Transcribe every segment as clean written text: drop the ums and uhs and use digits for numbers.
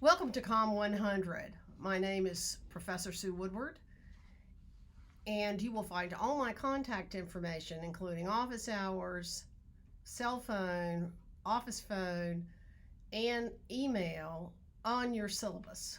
Welcome to Comm 100. My name is Professor Sue Woodward, and you will find all my contact information, including office hours, cell phone, office phone, and email on your syllabus.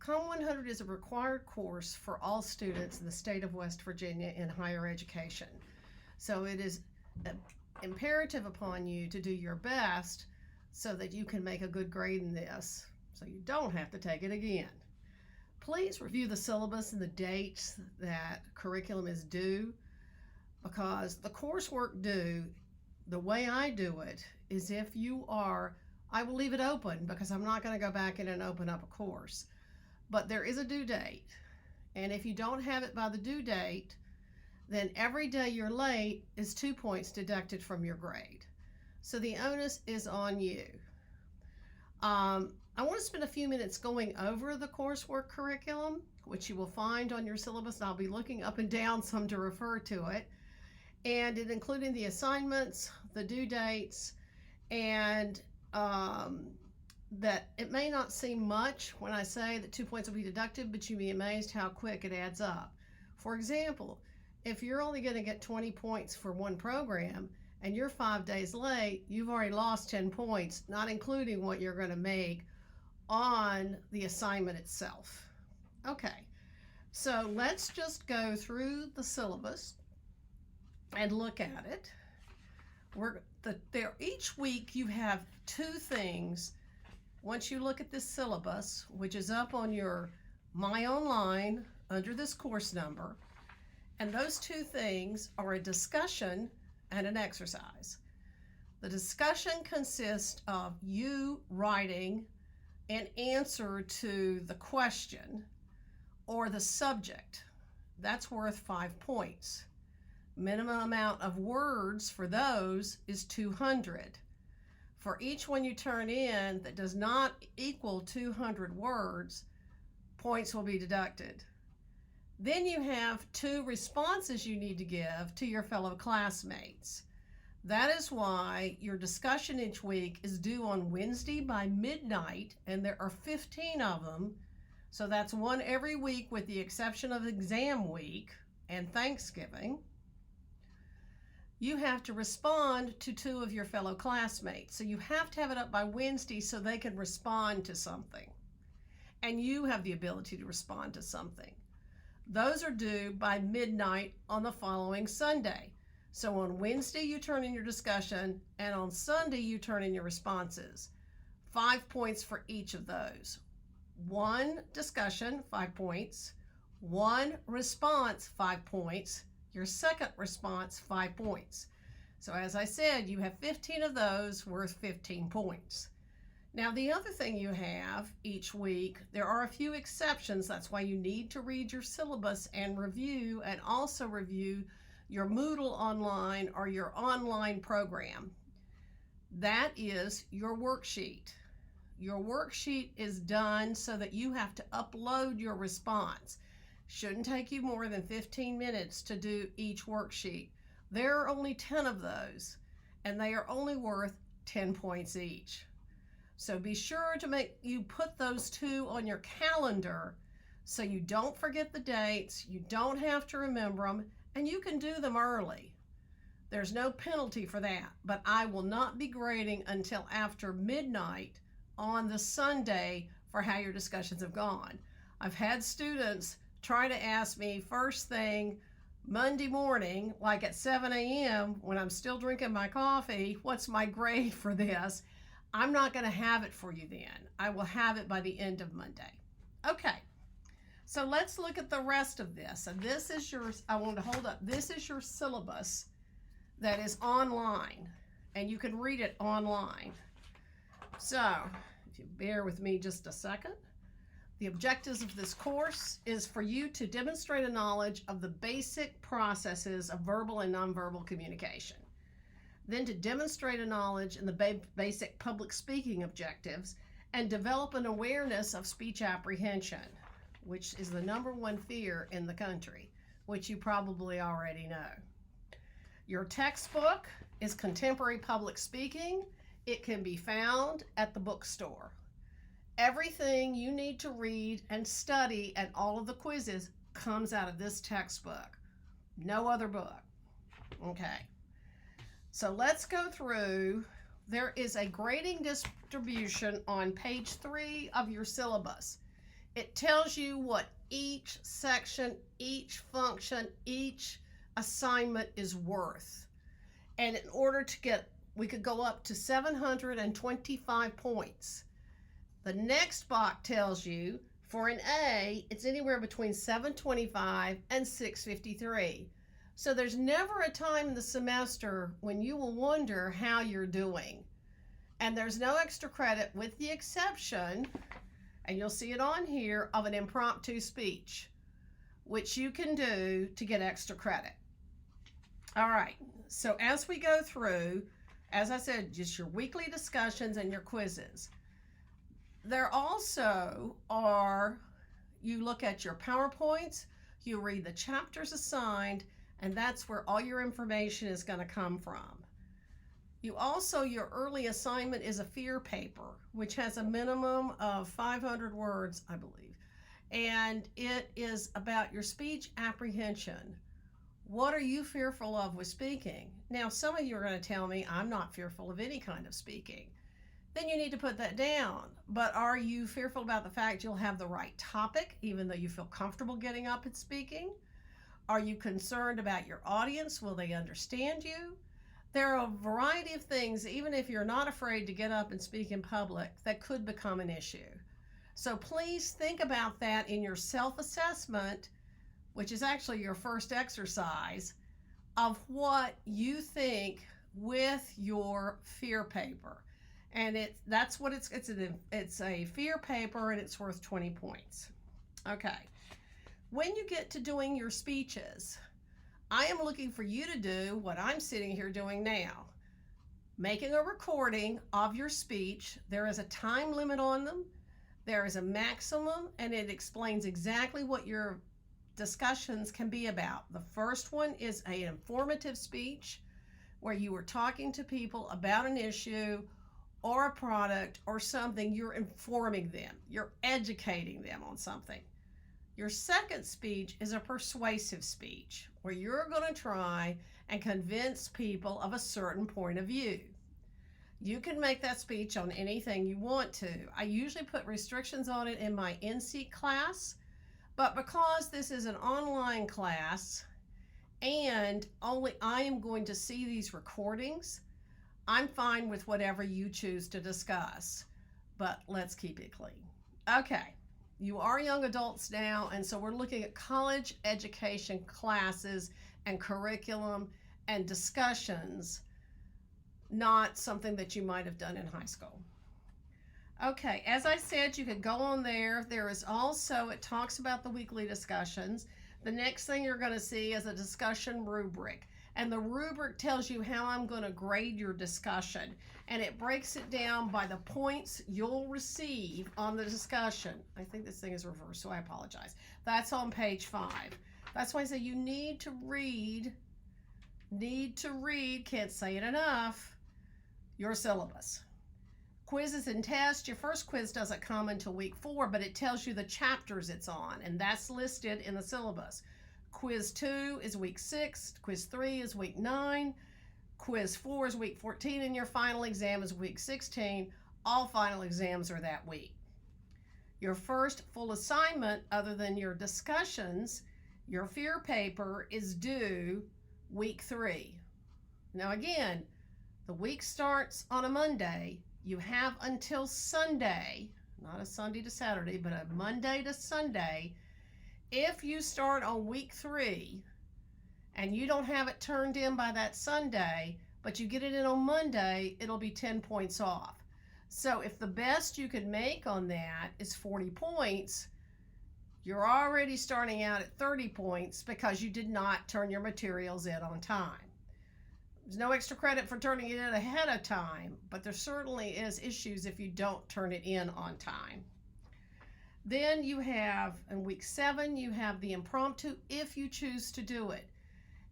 Comm 100 is a required course for all students in the state of West Virginia in higher education. So it is imperative upon you to do your best so that you can make a good grade in this, so you don't have to take it again. Please review the syllabus and the dates that curriculum is due, because the coursework due, the way I do it, is if you are, I will leave it open because I'm not going to go back in and open up a course, but there is a due date, and if you don't have it by the due date, then every day you're late is 2 points deducted from your grade. So the onus is on you. I want to spend a few minutes going over the coursework curriculum, which you will find on your syllabus, and I'll be looking up and down some to refer to it, and it including the assignments, the due dates, and that it may not seem much when I say that 2 points will be deducted, but you'll be amazed how quick it adds up. For example, if you're only going to get 20 points for one program, and you're 5 days late, you've already lost 10 points, not including what you're going to make on the assignment itself. Okay, so let's just go through the syllabus and look at it. Each week you have two things. Once you look at this syllabus, which is up on your My Online under this course number, and those two things are a discussion and an exercise. The discussion consists of you writing an answer to the question or the subject. That's worth 5 points. Minimum amount of words for those is 200. For each one you turn in that does not equal 200 words, points will be deducted. Then you have 2 responses you need to give to your fellow classmates. That is why your discussion each week is due on Wednesday by midnight, and there are 15 of them. So that's one every week with the exception of exam week and Thanksgiving. You have to respond to 2 of your fellow classmates. So you have to have it up by Wednesday so they can respond to something. And you have the ability to respond to something. Those are due by midnight on the following Sunday. So on Wednesday, you turn in your discussion, and on Sunday, you turn in your responses. 5 points for each of those. 1 discussion, 5 points. 1 response, 5 points. Your second response, 5 points. So as I said, you have 15 of those worth 15 points. Now, the other thing you have each week, there are a few exceptions. That's why you need to read your syllabus and review, and also review your Moodle online or your online program. That is your worksheet. Your worksheet is done so that you have to upload your response. Shouldn't take you more than 15 minutes to do each worksheet. There are only 10 of those, and they are only worth 10 points each. So be sure to put those 2 on your calendar so you don't forget the dates, you don't have to remember them, and you can do them early. There's no penalty for that, but I will not be grading until after midnight on the Sunday for how your discussions have gone. I've had students try to ask me first thing Monday morning, like at 7 a.m. when I'm still drinking my coffee, what's my grade for this? I'm not going to have it for you then. I will have it by the end of Monday. Okay, so let's look at the rest of this. And this is this is your syllabus that is online, and you can read it online. So, if you bear with me just a second, the objectives of this course is for you to demonstrate a knowledge of the basic processes of verbal and nonverbal communication. Then to demonstrate a knowledge in the basic public speaking objectives, and develop an awareness of speech apprehension, which is the #1 fear in the country, which you probably already know. Your textbook is Contemporary Public Speaking. It can be found at the bookstore. Everything you need to read and study and all of the quizzes comes out of this textbook. No other book. Okay. So let's go through. There is a grading distribution on page 3 of your syllabus. It tells you what each section, each function, each assignment is worth. And in order to get, we could go up to 725 points. The next box tells you for an A, it's anywhere between 725 and 653. So there's never a time in the semester when you will wonder how you're doing. And there's no extra credit with the exception, and you'll see it on here, of an impromptu speech, which you can do to get extra credit. All right, so as we go through, as I said, just your weekly discussions and your quizzes. There also are, you look at your PowerPoints, you read the chapters assigned, and that's where all your information is going to come from. You also, your early assignment is a fear paper, which has a minimum of 500 words, I believe. And it is about your speech apprehension. What are you fearful of with speaking? Now, some of you are going to tell me, I'm not fearful of any kind of speaking. Then you need to put that down. But are you fearful about the fact you'll have the right topic, even though you feel comfortable getting up and speaking? Are you concerned about your audience? Will they understand you? There are a variety of things, even if you're not afraid to get up and speak in public, that could become an issue. So please think about that in your self-assessment, which is actually your first exercise, of what you think with your fear paper. And that's what it's a fear paper, and it's worth 20 points. Okay. When you get to doing your speeches, I am looking for you to do what I'm sitting here doing now. Making a recording of your speech. There is a time limit on them. There is a maximum, and it explains exactly what your discussions can be about. The first one is an informative speech where you are talking to people about an issue or a product or something. You're informing them. You're educating them on something. Your second speech is a persuasive speech where you're going to try and convince people of a certain point of view. You can make that speech on anything you want to. I usually put restrictions on it in my NC class, but because this is an online class and only I am going to see these recordings, I'm fine with whatever you choose to discuss, but let's keep it clean. Okay. You are young adults now, and so we're looking at college education classes and curriculum and discussions, not something that you might have done in high school. Okay, as I said, you could go on there. There is also, it talks about the weekly discussions. The next thing you're going to see is a discussion rubric. And the rubric tells you how I'm going to grade your discussion. And it breaks it down by the points you'll receive on the discussion. I think this thing is reversed, so I apologize. That's on page 5. That's why I say you need to read, can't say it enough, your syllabus. Quizzes and tests, your first quiz doesn't come until week 4, but it tells you the chapters it's on, and that's listed in the syllabus. Quiz 2 is week 6, quiz 3 is week 9, quiz 4 is week 14, and your final exam is week 16. All final exams are that week. Your first full assignment, other than your discussions, your fear paper, is due week 3. Now again, the week starts on a Monday. You have until Sunday, not a Sunday to Saturday, but a Monday to Sunday. If you start on week 3 and you don't have it turned in by that Sunday, but you get it in on Monday, it'll be 10 points off. So if the best you could make on that is 40 points, you're already starting out at 30 points because you did not turn your materials in on time. There's no extra credit for turning it in ahead of time, but there certainly is issues if you don't turn it in on time. Then you have, in week 7, you have the impromptu if you choose to do it.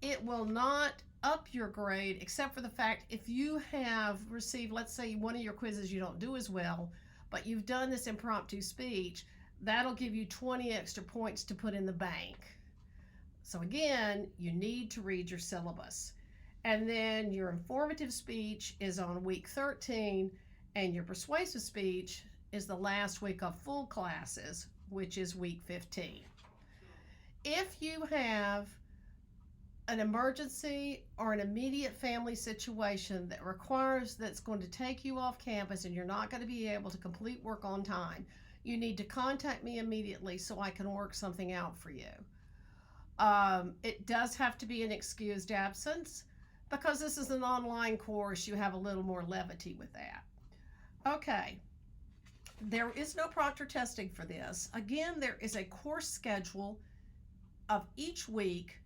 It will not up your grade except for the fact if you have received, let's say one of your quizzes you don't do as well, but you've done this impromptu speech, that'll give you 20 extra points to put in the bank. So again, you need to read your syllabus. And then your informative speech is on week 13, and your persuasive speech is the last week of full classes, which is week 15. If you have an emergency or an immediate family situation that requires that's going to take you off campus and you're not going to be able to complete work on time, you need to contact me immediately so I can work something out for you. It does have to be an excused absence. Because this is an online course, you have a little more levity with that. Okay, there is no proctor testing for this. Again, there is a course schedule of each week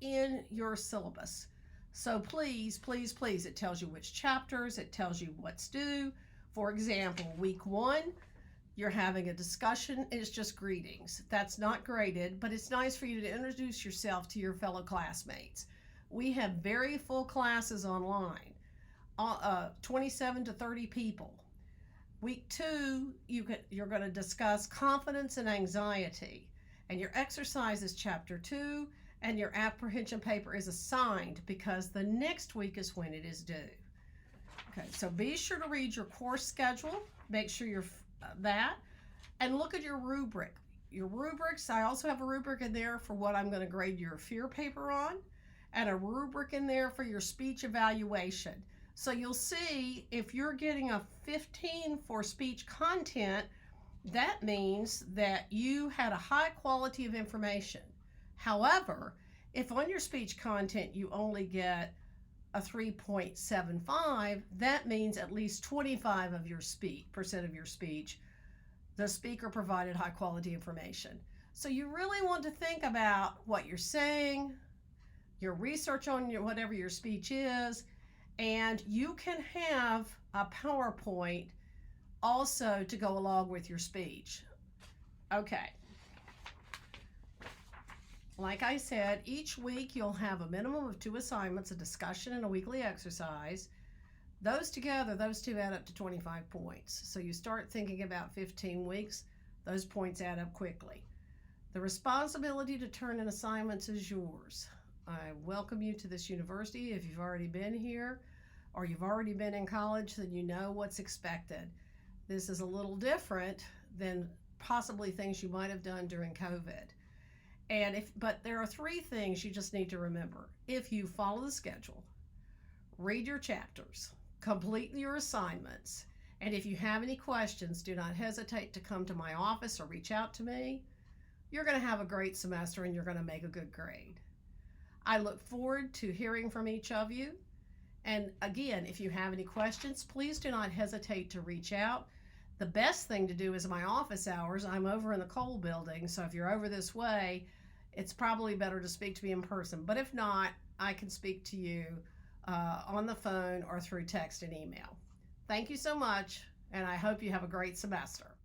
in your syllabus. So please, please, please, it tells you which chapters, it tells you what's due. For example, week 1, you're having a discussion, it's just greetings. That's not graded, but it's nice for you to introduce yourself to your fellow classmates. We have very full classes online, 27 to 30 people. Week 2, you're going to discuss confidence and anxiety. And your exercise is chapter 2, and your apprehension paper is assigned because the next week is when it is due. Okay, so be sure to read your course schedule. Make sure you're that. And look at your rubric. Your rubrics, I also have a rubric in there for what I'm going to grade your fear paper on, and a rubric in there for your speech evaluation. So you'll see if you're getting a 15 for speech content, that means that you had a high quality of information. However, if on your speech content you only get a 3.75, that means at least 25% of your speech, the speaker provided high quality information. So you really want to think about what you're saying, your research on whatever your speech is, and you can have a PowerPoint also to go along with your speech. Okay. Like I said, each week you'll have a minimum of 2 assignments, a discussion and a weekly exercise. Those together, those two add up to 25 points. So you start thinking about 15 weeks, those points add up quickly. The responsibility to turn in assignments is yours. I welcome you to this university. If you've already been here or you've already been in college, then you know what's expected. This is a little different than possibly things you might have done during COVID. But there are 3 things you just need to remember. If you follow the schedule, read your chapters, complete your assignments, and if you have any questions, do not hesitate to come to my office or reach out to me. You're going to have a great semester and you're going to make a good grade. I look forward to hearing from each of you. And again, if you have any questions, please do not hesitate to reach out. The best thing to do is my office hours. I'm over in the Comm building, so if you're over this way, it's probably better to speak to me in person. But if not, I can speak to you on the phone or through text and email. Thank you so much, and I hope you have a great semester.